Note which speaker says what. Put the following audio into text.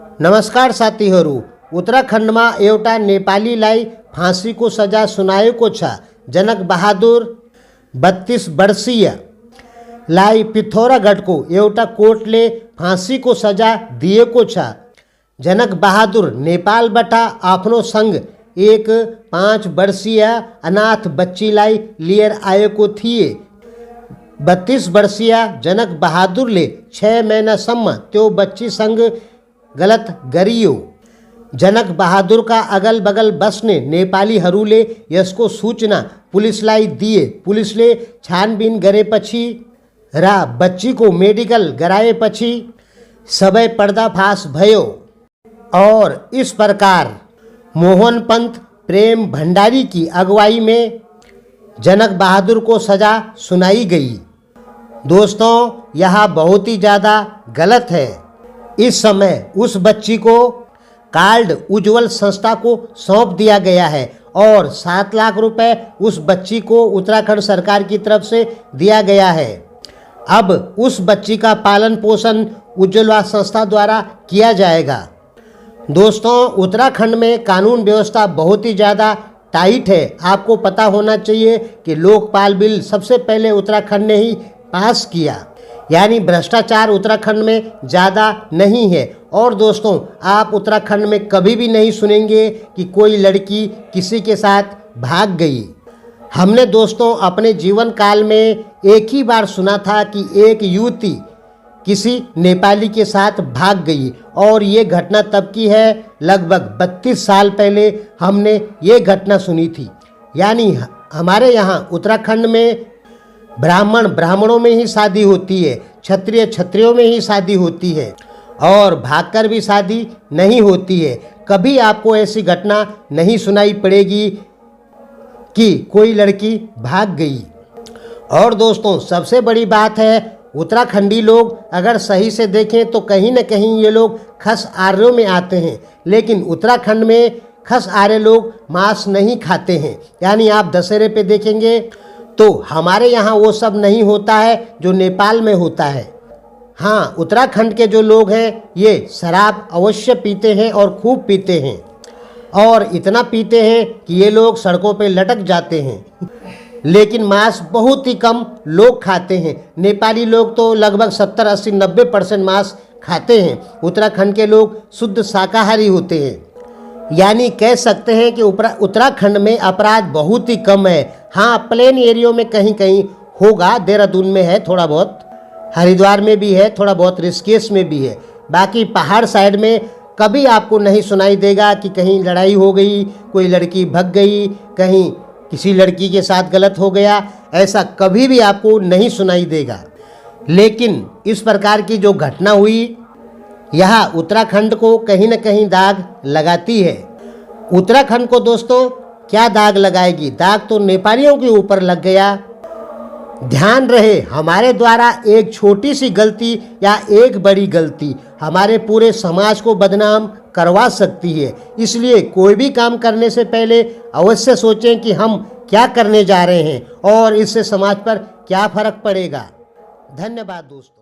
Speaker 1: नमस्कार साथीहरू, उत्तराखंडमा एउटा नेपालीलाई फाँसीको सजा सुनाएको छ। जनक बहादुर 32 वर्षीयलाई पिथौरागढको एउटा कोर्टले फाँसीको सजा दिएको छ। जनक बहादुर नेपालबाट आफ्नो सँग एक 5 वर्षीय अनाथ बच्चीलाई लिएर आएको थिए। 32 वर्षीय जनक बहादुरले 6 महिनासम्म त्यो बच्चीसँग गलत गरियो। जनक बहादुरका अगल बगल बस्ने नेपालीहरूले यसको सूचना पुलिसलाई दिए। पुलिसले छानबिन गरेपछि र बच्चीको मेडिकल गराएपछि सबै पर्दाफास भयो और इस प्रकार मोहन पंत प्रेम भंडारी की अगुवाई में जनक बहादुर को सज़ा सुनाई गई। दोस्तों, यह बहुत ही ज़्यादा गलत है। इस समय उस बच्ची को कार्ड उज्ज्वल संस्था को सौंप दिया गया है और 7 लाख रुपए उस बच्ची को उत्तराखंड सरकार की तरफ से दिया गया है। अब उस बच्ची का पालन पोषण उज्ज्वल संस्था द्वारा किया जाएगा। दोस्तों, उत्तराखंड में कानून व्यवस्था बहुत ही ज़्यादा टाइट है। आपको पता होना चाहिए कि लोकपाल बिल सबसे पहले उत्तराखंड ने ही पास किया, यानी भ्रष्टाचार उत्तराखंड में ज़्यादा नहीं है। और दोस्तों, आप उत्तराखंड में कभी भी नहीं सुनेंगे कि कोई लड़की किसी के साथ भाग गई। हमने दोस्तों अपने जीवन काल में एक ही बार सुना था कि एक युवती किसी नेपाली के साथ भाग गई और ये घटना तब की है, लगभग 32 साल पहले हमने ये घटना सुनी थी। यानी हमारे यहाँ उत्तराखंड में ब्राह्मणों में ही शादी होती है, क्षत्रियों में ही शादी होती है और भागकर भी शादी नहीं होती है। कभी आपको ऐसी घटना नहीं सुनाई पड़ेगी कि कोई लड़की भाग गई। और दोस्तों, सबसे बड़ी बात है, उत्तराखंडी लोग अगर सही से देखें तो कहीं न कहीं ये लोग खस आर्यों में आते हैं, लेकिन उत्तराखंड में खस आर्य लोग मांस नहीं खाते हैं। यानी आप दशहरे पे देखेंगे तो हमारे यहाँ वो सब नहीं होता है जो नेपाल में होता है। हाँ, उत्तराखंड के जो लोग हैं ये शराब अवश्य पीते हैं और खूब पीते हैं, और इतना पीते हैं कि ये लोग सड़कों पे लटक जाते हैं। लेकिन मांस बहुत ही कम लोग खाते हैं। नेपाली लोग तो लगभग 70, 80, 90% मांस खाते हैं। उत्तराखंड के लोग शुद्ध शाकाहारी होते हैं। यानी कह सकते हैं कि उत्तराखंड में अपराध बहुत ही कम है। हाँ, प्लेन एरियो में कहीं कहीं होगा, देहरादून में है थोड़ा बहुत, हरिद्वार में भी है थोड़ा बहुत, ऋषिकेश में भी है। बाकी पहाड़ साइड में कभी आपको नहीं सुनाई देगा कि कहीं लड़ाई हो गई, कोई लड़की भग गई, कहीं किसी लड़की के साथ गलत हो गया, ऐसा कभी भी आपको नहीं सुनाई देगा। लेकिन इस प्रकार की जो घटना हुई, यह उत्तराखंड को कहीं न कहीं दाग लगाती है। उत्तराखंड को दोस्तों क्या दाग लगाएगी? दाग तो नेपालियों के ऊपर लग गया। ध्यान रहे, हमारे द्वारा एक छोटी सी गलती या एक बड़ी गलती हमारे पूरे समाज को बदनाम करवा सकती है। इसलिए कोई भी काम करने से पहले अवश्य सोचें कि हम क्या करने जा रहे हैं और इससे समाज पर क्या फर्क पड़ेगा। धन्यवाद दोस्तों।